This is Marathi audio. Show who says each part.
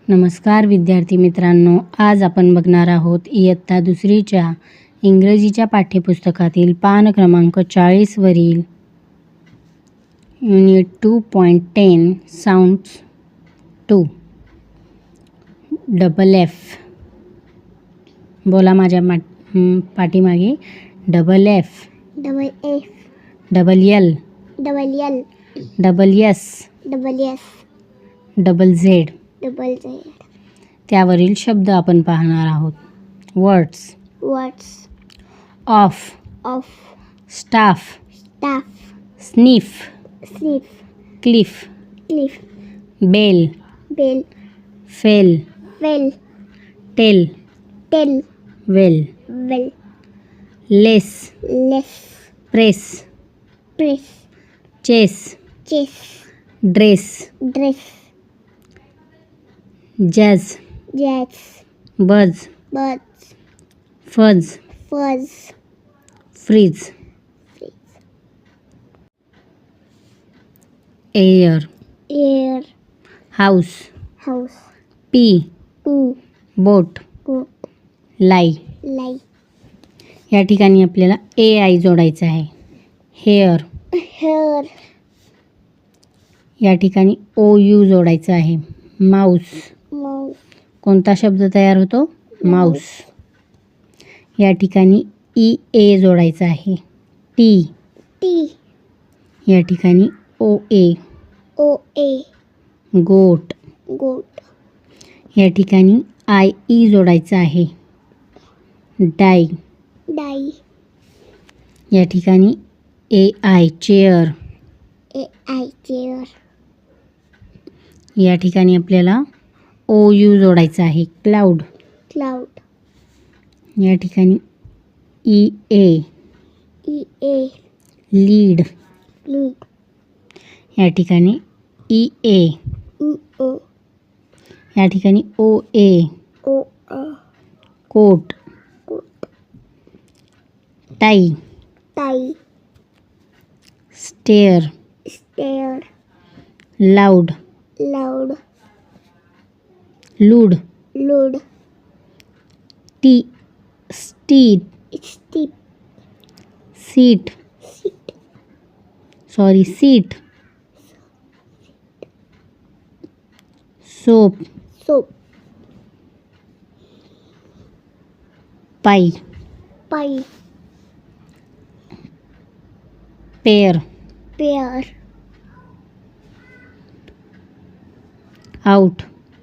Speaker 1: नमस्कार विद्यार्थी मित्रांनो, आज आपण बघणार आहोत इयत्ता दुसरीच्या इंग्रजीच्या पाठ्यपुस्तकातील पान क्रमांक 40 वरील युनिट 2.10 साऊंड्स 2 डबल एफ. बोला माझ्या पाठीमागे. Double F,
Speaker 2: double F,
Speaker 1: double L,
Speaker 2: double L,
Speaker 1: double S,
Speaker 2: double S,
Speaker 1: double Z.
Speaker 2: Double Z.
Speaker 1: त्यावरील शब्द आपण पाहणार आहोत. Words:
Speaker 2: words:
Speaker 1: off,
Speaker 2: off,
Speaker 1: staff,
Speaker 2: staff,
Speaker 1: sniff,
Speaker 2: sniff,
Speaker 1: cliff,
Speaker 2: cliff,
Speaker 1: bell,
Speaker 2: bell,
Speaker 1: fell,
Speaker 2: fell,
Speaker 1: tell,
Speaker 2: tell,
Speaker 1: well,
Speaker 2: well,
Speaker 1: less,
Speaker 2: less,
Speaker 1: press,
Speaker 2: press,
Speaker 1: chess,
Speaker 2: chess,
Speaker 1: dress,
Speaker 2: dress,
Speaker 1: jazz,
Speaker 2: jazz,
Speaker 1: buzz,
Speaker 2: buzz,
Speaker 1: fuzz,
Speaker 2: fuzz,
Speaker 1: freeze, air,
Speaker 2: air,
Speaker 1: house,
Speaker 2: house,
Speaker 1: pea,
Speaker 2: pea,
Speaker 1: boat,
Speaker 2: coat,
Speaker 1: lie.
Speaker 2: Lie.
Speaker 1: या ठिकाणी आपल्याला ए आय जोडायचं आहे. हेअर.
Speaker 2: हेअर.
Speaker 1: या ठिकाणी ओ यू जोडायचं आहे. माऊस.
Speaker 2: माऊस.
Speaker 1: कोणता शब्द तयार होतो? माऊस. या ठिकाणी ई ए जोडायचा आहे. टी.
Speaker 2: टी.
Speaker 1: या ठिकाणी ओ ए.
Speaker 2: ओ ए.
Speaker 1: गोट.
Speaker 2: गोट.
Speaker 1: या ठिकाणी आय ई जोडायचं आहे. डाई.
Speaker 2: डाई.
Speaker 1: या ठिकाणी A I chair.
Speaker 2: A I chair.
Speaker 1: या ठिकाणी आपल्याला ओ यू जोडायचं आहे. क्लाउड.
Speaker 2: क्लाउड.
Speaker 1: या ठिकाणी E A.
Speaker 2: E A.
Speaker 1: Lead.
Speaker 2: Lead.
Speaker 1: या ठिकाणी ई ए.
Speaker 2: E A.
Speaker 1: या ठिकाणी O A.
Speaker 2: O A.
Speaker 1: Coat.
Speaker 2: Coat.
Speaker 1: Tie.
Speaker 2: Tie.
Speaker 1: Stair.
Speaker 2: Stair.
Speaker 1: Loud.
Speaker 2: Loud.
Speaker 1: Lewd.
Speaker 2: Lewd.
Speaker 1: Tea. Steep.
Speaker 2: Steep.
Speaker 1: Seat.
Speaker 2: Seat.
Speaker 1: Sorry seat. Soap.
Speaker 2: Soap.
Speaker 1: Pie.
Speaker 2: Pie.
Speaker 1: Pair.
Speaker 2: Pair.
Speaker 1: Out.